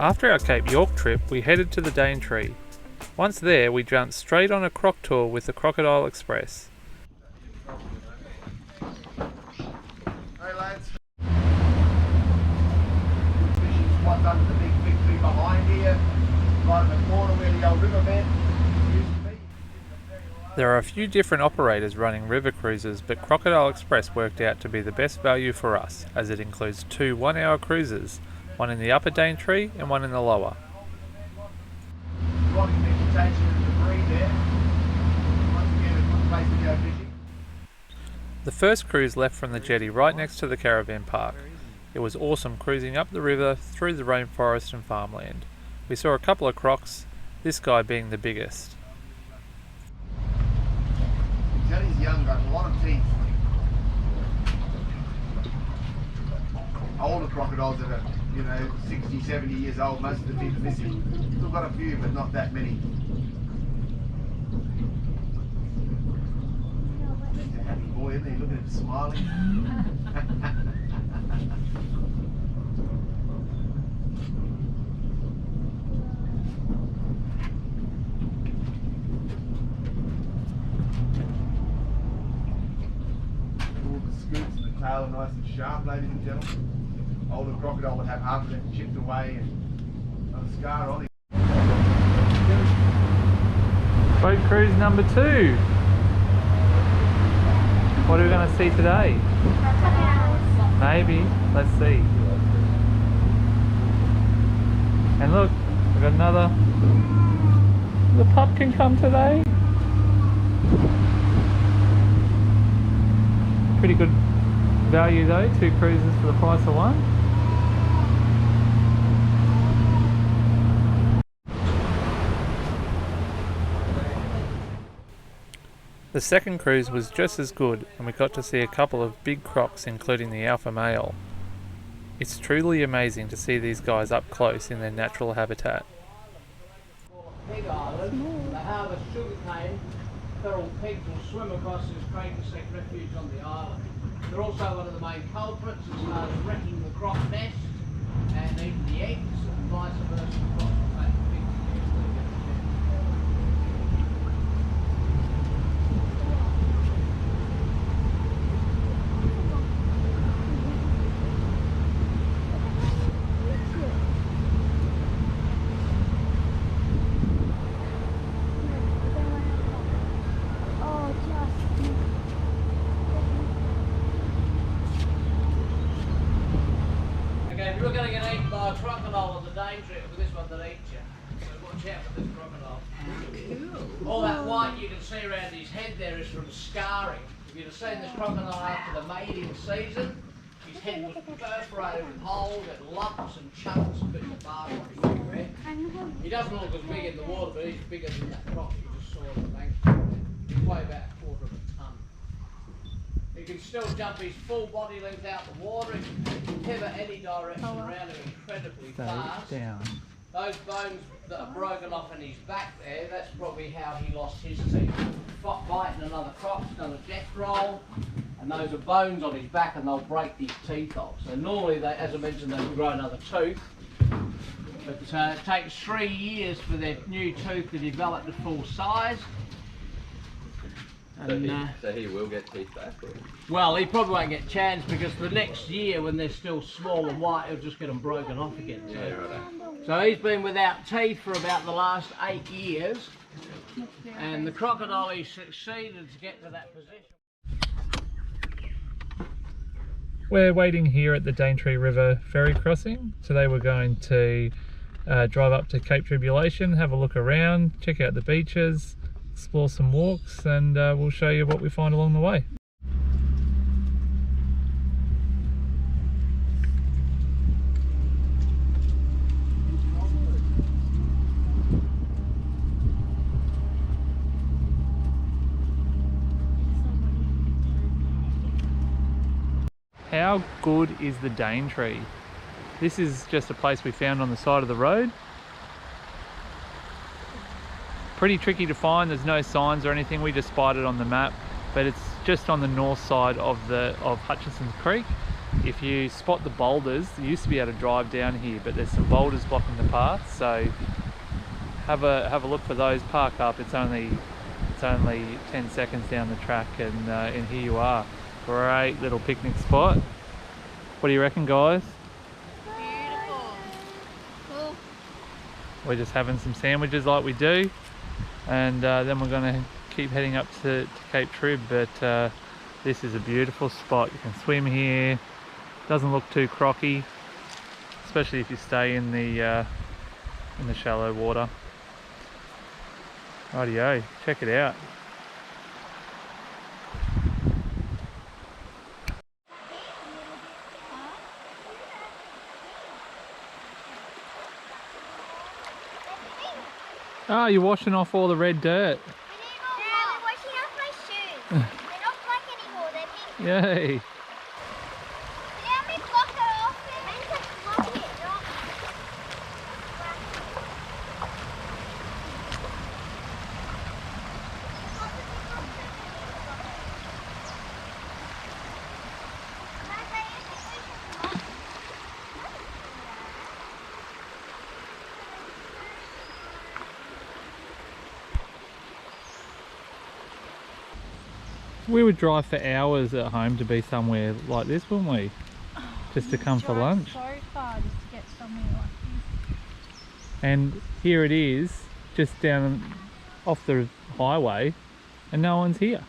After our Cape York trip, we headed to the Daintree. Once there, we jumped straight on a croc tour with the Crocodile Express. Hey lads. What's under the big tree behind here, right in the corner where the old riverbed used to be. There are a few different operators running river cruises, but Crocodile Express worked out to be the best value for us, as it includes 2 one-hour cruises, one in the upper Daintree and one in the lower. Rotting vegetation and debris there. Once again, a good place to go fishing. The first cruise left from the jetty right next to the caravan park. It was awesome cruising up the river, through the rainforest and farmland. We saw a couple of crocs, this guy being the biggest. Jelly's young, got a lot of teeth. Older crocodiles that are, 60, 70 years old, most of the teeth are missing. Still got a few, but not that many. He's a happy boy, isn't he? Look at him smiling. All the scoots and the tail are nice and sharp, ladies and gentlemen. Older crocodile would have half of them chipped away and not a scar on him. Boat cruise number 2. What are we going to see today? Maybe. Let's see. And look, we've got another. The pup can come today. Pretty good value though, 2 cruises for the price of one. The second cruise was just as good, and we got to see a couple of big crocs, including the alpha male. It's truly amazing to see these guys up close in their natural habitat. Pig Island, they harvest sugarcane. Feral pigs will swim across this creek to seek refuge on the island. They're also one of the main culprits as far as wrecking the croc nest and eating the eggs, and vice versa. Crocs will take the pigs and usually get the chance. If you're going to get eaten by a crocodile on the Daintree, it'll be this one that eats you. So watch out for this crocodile. Cool. All that white you can see around his head there is from scarring. If you'd have seen this crocodile after the mating season, his head was perforated with holes and lumps and chunks of bits of bark on his head. He doesn't look as big in the water, but he's bigger than that croc you just saw in the bank. He'd weigh about a quarter of a tonne. He can still jump his full body length out the water. He can pivot any direction around him incredibly fast. Those bones that are broken off in his back there, that's probably how he lost his teeth. Biting another croc, done a death roll, and those are bones on his back and they'll break his teeth off. So normally, they, as I mentioned, they can grow another tooth. But it takes 3 years for their new tooth to develop to full size. So he will get teeth back? Or? Well, he probably won't get a chance because the next year when they're still small and white, he'll just get them broken off again. So, Yeah, right. so he's been without teeth for about the last 8 years, and the crocodile, he succeeded to get to that position. We're waiting here at the Daintree River ferry crossing. Today we're going to drive up to Cape Tribulation, have a look around, check out the beaches, explore some walks, and we'll show you what we find along the way. How good is the Daintree? This is just a place we found on the side of the road. Pretty tricky to find, there's no signs or anything, we just spied it on the map, but it's just on the north side of Hutchinson's Creek. if you spot the boulders, you used to be able to drive down here, but there's some boulders blocking the path, so have a look for those. Park up. It's only 10 seconds down the track, and here you are. Great little picnic spot. What do you reckon, guys? Beautiful. Cool. We're just having some sandwiches like we do, and then we're going to keep heading up to Cape Trib, but this is a beautiful spot. You can swim here. Doesn't look too crocky, especially if you stay in the shallow water. Rightio, check it out. Ah, you're washing off all the red dirt. Yeah, we're washing off my shoes. They're not black anymore, they're pink. Yay! Now we block it off. I need to block it, not We would drive for hours at home to be somewhere like this, wouldn't we? Just to come for lunch. So far just to get somewhere like this. And here it is, just down off the highway, and no one's here.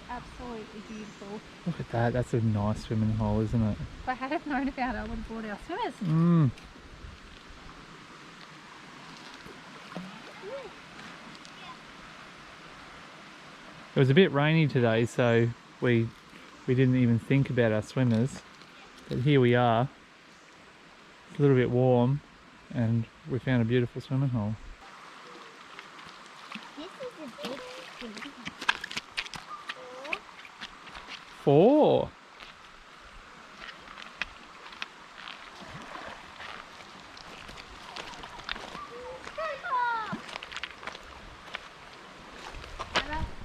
Absolutely beautiful. Look at that, that's a nice swimming hole, isn't it? If I had known about it, I would have brought our swimmers. Mm. It was a bit rainy today, so we didn't even think about our swimmers. But here we are. It's a little bit warm, and we found a beautiful swimming hole. This is a big thing. 4.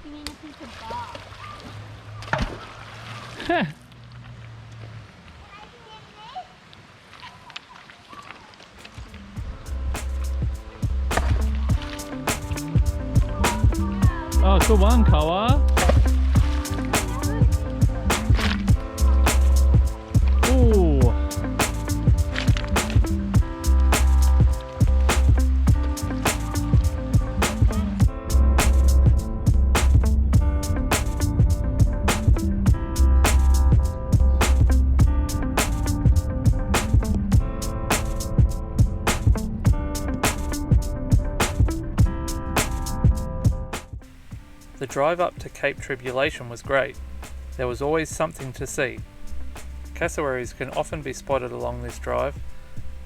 You mean a piece of bark? Oh, good one, Koa. Ooh. The drive up to Cape Tribulation was great. There was always something to see. Cassowaries can often be spotted along this drive.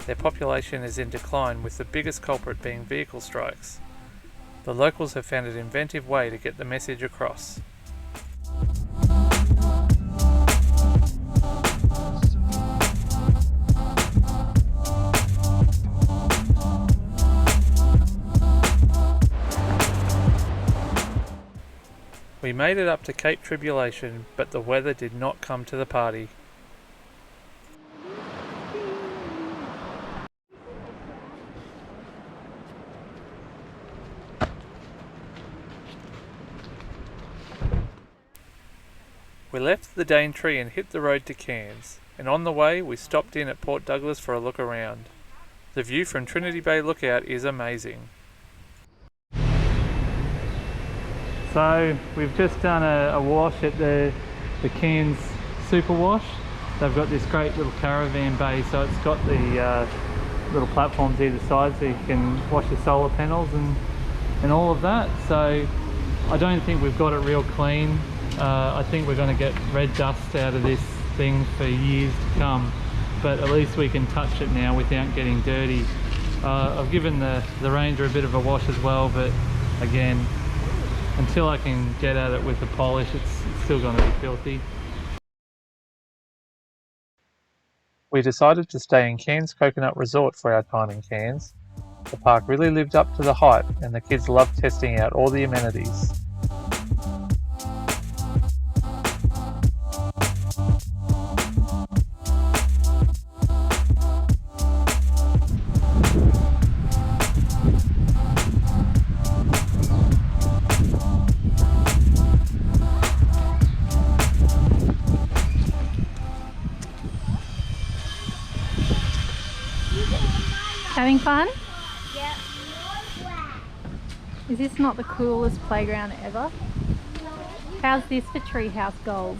Their population is in decline, with the biggest culprit being vehicle strikes. The locals have found an inventive way to get the message across. We made it up to Cape Tribulation, but the weather did not come to the party. We left the Daintree and hit the road to Cairns, and on the way we stopped in at Port Douglas for a look around. The view from Trinity Bay Lookout is amazing. So we've just done a wash at the Cairns Super Wash. They've got this great little caravan bay, so it's got the little platforms either side so you can wash your solar panels and all of that. So I don't think we've got it real clean. I think we're going to get red dust out of this thing for years to come, but at least we can touch it now without getting dirty. I've given the Ranger a bit of a wash as well, but again, until I can get at it with the polish, it's still going to be filthy. We decided to stay in Cairns Coconut Resort for our time in Cairns. The park really lived up to the hype, and the kids loved testing out all the amenities. Having fun? Yep. Is this not the coolest playground ever? How's this for treehouse goals?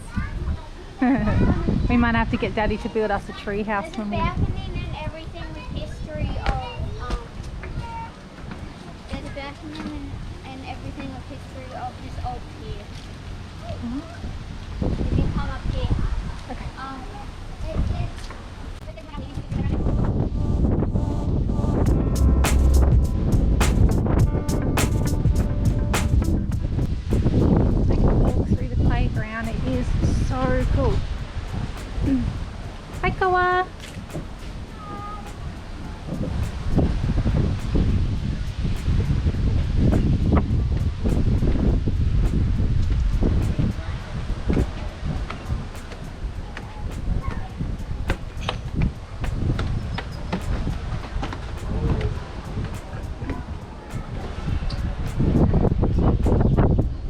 We might have to get Daddy to build us a treehouse There's a when we... balcony and everything with history of, there's a balcony and everything with history of this old pier. You can come up here. Okay. Take a walk through the playground. It is so cool. Hi, Koa.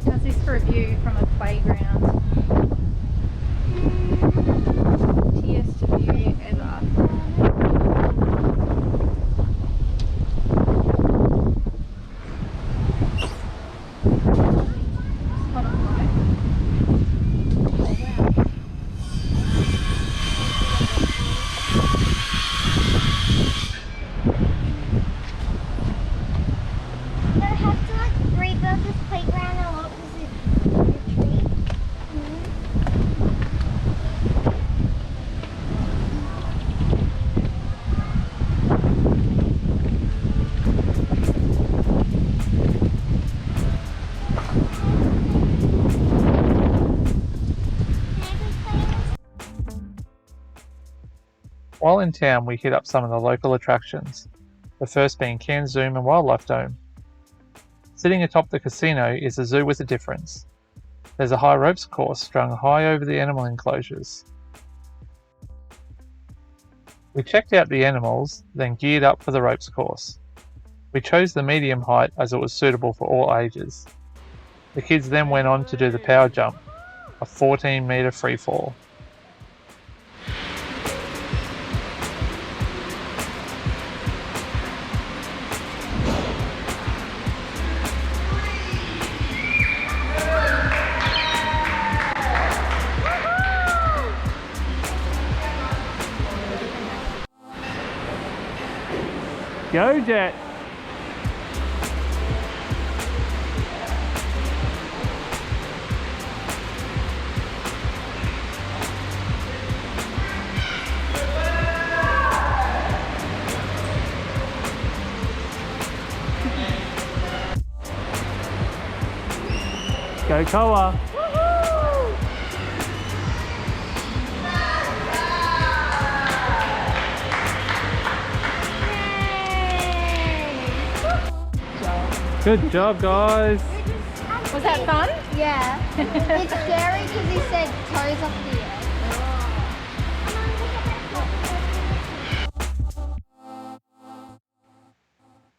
How's this for a view from a playground? Cheers to view ever. Hold on, right? Oh, wow. They have to like rebuild this playground a lot because it's a tree. While in town, we hit up some of the local attractions, the first being Cairns Zoo and Wildlife Dome. Sitting atop the casino is a zoo with a difference. There's a high ropes course strung high over the animal enclosures. We checked out the animals, then geared up for the ropes course. We chose the medium height as it was suitable for all ages. The kids then went on to do the power jump, a 14-metre free fall. Go Jet! Go Koa! Good job, guys. Was that fun? Yeah. It's scary because he said toes up the air.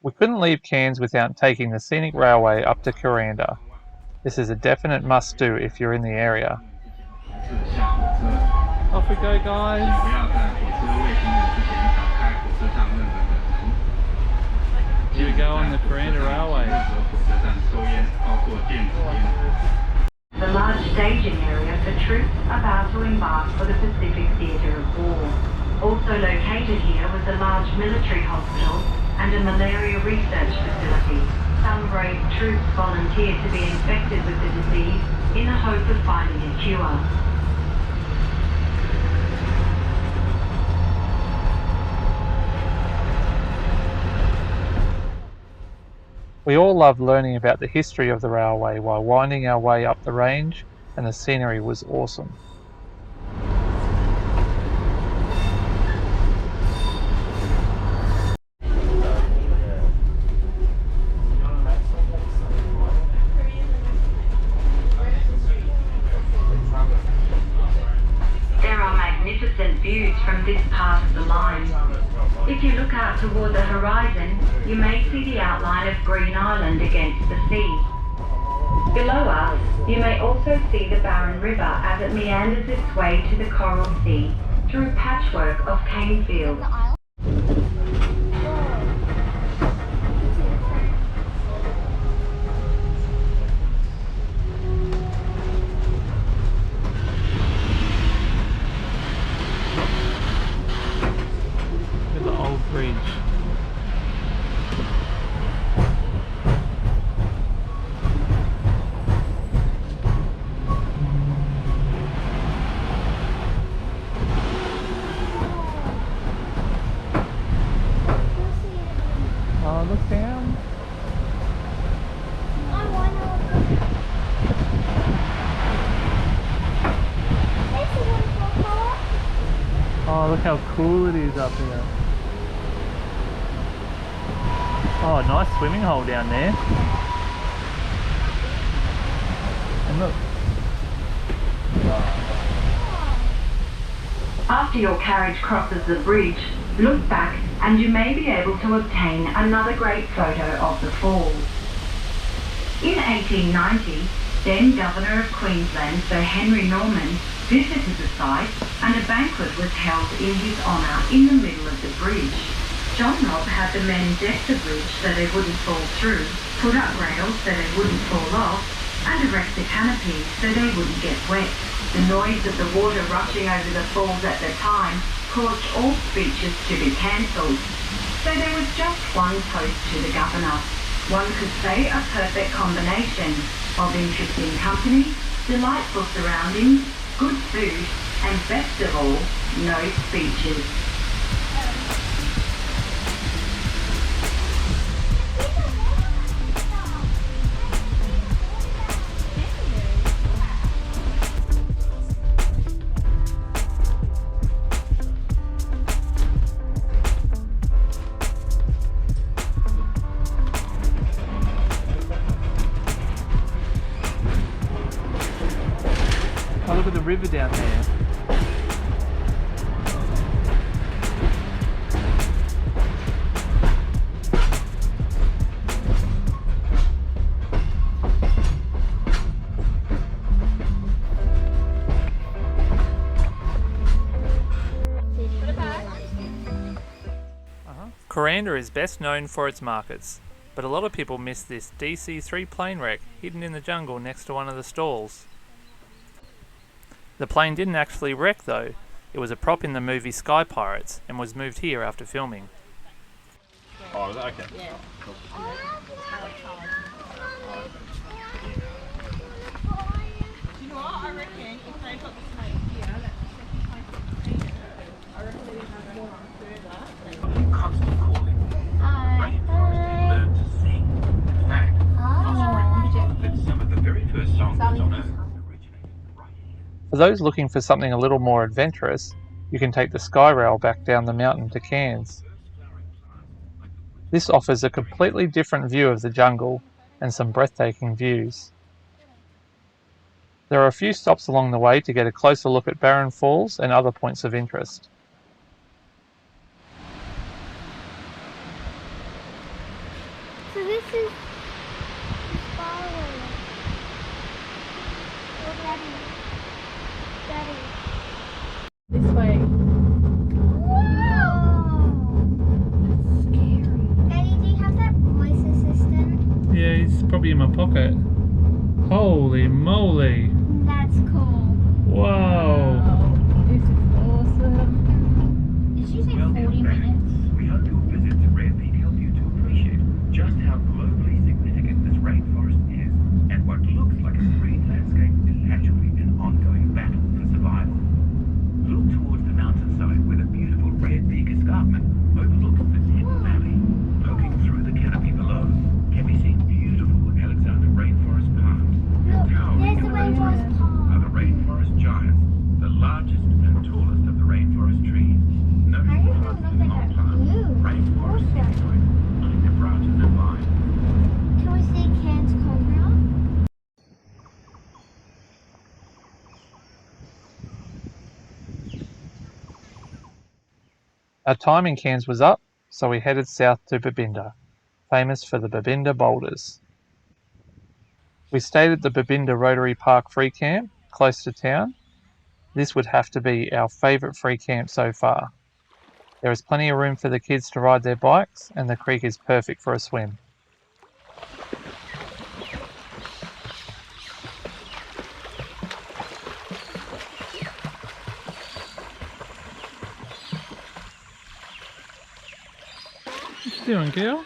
We couldn't leave Cairns without taking the scenic railway up to Kuranda. This is a definite must-do if you're in the area. Off we go, guys. Here we go on the Kuranda Railway. The large staging area for troops about to embark for the Pacific Theatre of War. Also located here was a large military hospital and a malaria research facility. Some brave troops volunteered to be infected with the disease in the hope of finding a cure. We all loved learning about the history of the railway while winding our way up the range, and the scenery was awesome. There are magnificent views from this part of the line. If you look out toward the horizon, you may see the outline of Green Island against the sea. Below us, you may also see the Barron River as it meanders its way to the Coral Sea through patchwork of cane fields. Oh, look how cool it is up here. Oh, nice swimming hole down there. And look. After your carriage crosses the bridge, look back and you may be able to obtain another great photo of the falls. In 1890, then Governor of Queensland Sir Henry Norman visited the site and a banquet was held in his honour in the middle of the bridge. John Robb had the men deck the bridge so they wouldn't fall through, put up rails so they wouldn't fall off, and erect the canopy so they wouldn't get wet. The noise of the water rushing over the falls at the time caused all speeches to be cancelled. So there was just one toast to the Governor. One could say a perfect combination of interesting company, delightful surroundings, good food, and best of all, no speeches. Oh, look at the river down there. Kuranda is best known for its markets, but a lot of people miss this DC-3 plane wreck hidden in the jungle next to one of the stalls. The plane didn't actually wreck though, it was a prop in the movie Sky Pirates and was moved here after filming. Oh, okay. Yeah. Do you know what? I reckon if they've got the snake here, that's the second place to clean it. I reckon they have more on further. Constant calling. Rainforest learned to sing. In fact, that some of the very first songs on Earth originated right here. For those looking for something a little more adventurous, you can take the Sky Rail back down the mountain to Cairns. This offers a completely different view of the jungle and some breathtaking views. There are a few stops along the way to get a closer look at Barron Falls and other points of interest. So this is Sparrow. Oh, Daddy. This way. Daddy, do you have that voice assistant? Yeah, he's probably in my pocket. Holy moly! That's cool. Wow! This is awesome. Did you say 40 minutes? We hope your visit to Rare Peak helped you to appreciate just how globally significant this rainforest is and what looks like a serene landscape is actually an ongoing battle for survival. Look towards the mountainside where the beautiful Red Peak escarpment overlooks this hidden valley. Poking through the canopy below can be seen beautiful Alexander Rainforest Park. Look, Towering there's the over the rainforest are the pond. rainforest giants, the largest and tallest of the rainforest trees. Known I as the didn't heart know of they all got plants, blue. rainforest Awesome. epiphytes, like their branches and vines. Can we see Cairns Cove now? Our time in Cairns was up, so we headed south to BABINDA, famous for the BABINDA boulders. We stayed at the BABINDA Rotary Park free camp, close to town. This would have to be our favourite free camp so far. There is plenty of room for the kids to ride their bikes, and the creek is perfect for a swim. What you doing, girl?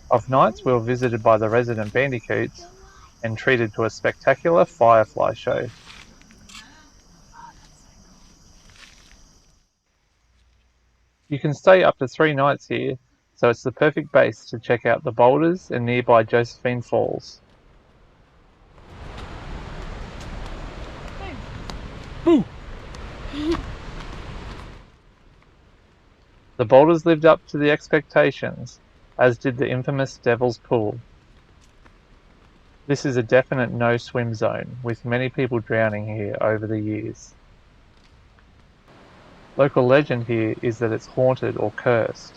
Of nights we were visited by the resident bandicoots and treated to a spectacular firefly show. You can stay up to 3 nights here, so it's the perfect base to check out the boulders and nearby Josephine Falls. Boo! The boulders lived up to the expectations, as did the infamous Devil's Pool. This is a definite no-swim zone, with many people drowning here over the years. Local legend here is that it's haunted or cursed.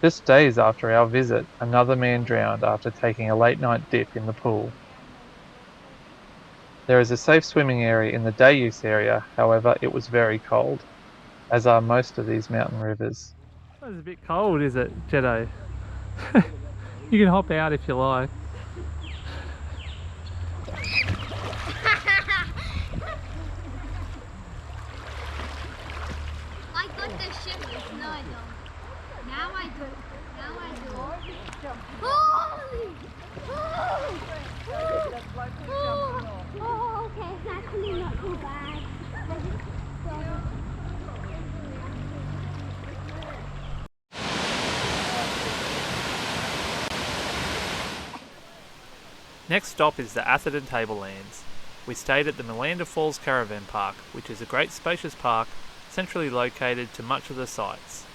Just days after our visit, another man drowned after taking a late-night dip in the pool. There is a safe swimming area in the day use area, however it was very cold, as are most of these mountain rivers. It's a bit cold, is it, Jeddo? You can hop out if you like. I got the ship with no, I don't. Now I do. Now I do. Oh, okay, it's actually not too bad. Next stop is the Atherton Tablelands. We stayed at the Melinda Falls Caravan Park, which is a great spacious park, centrally located to much of the sites.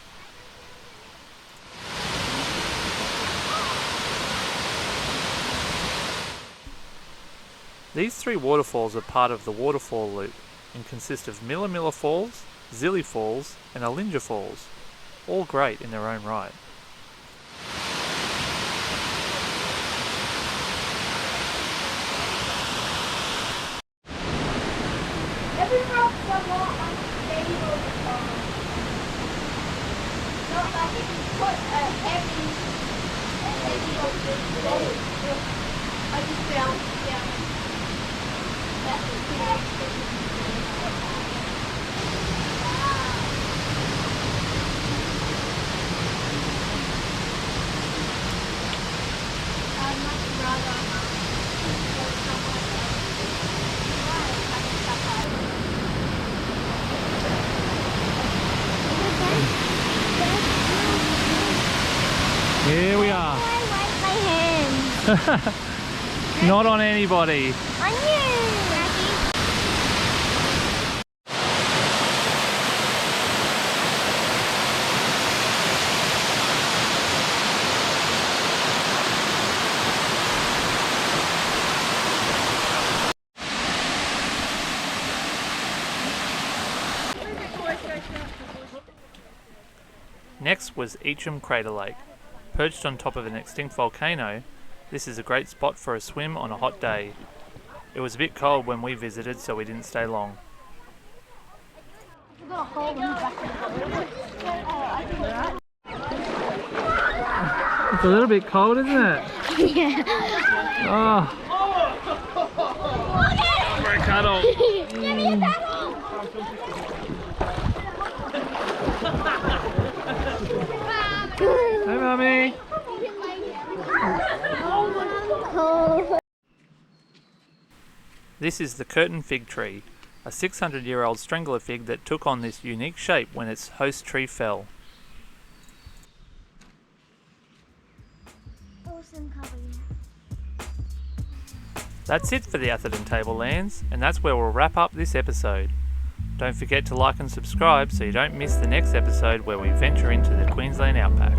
These three waterfalls are part of the waterfall loop and consist of Milla Milla Falls, Zilly Falls and Alinja Falls, all great in their own right. Every rock somewhat unstable. Not like if you put a heavy object, I just bounce down. That would be I'd much rather go somewhere Here we are. I wipe my hands. Not on anybody. On you, Maggie. Next was EACHAM Crater Lake. Perched on top of an extinct volcano, this is a great spot for a swim on a hot day. It was a bit cold when we visited, so we didn't stay long. It's a little bit cold, isn't it? Yeah. Oh. For a cuddle. Give me a paddle. Hey, Mummy. This is the curtain fig tree, a 600-year-old strangler fig that took on this unique shape when its host tree fell. Awesome covering. That's it for the Atherton Tablelands, and that's where we'll wrap up this episode. Don't forget to like and subscribe so you don't miss the next episode where we venture into the Queensland outback.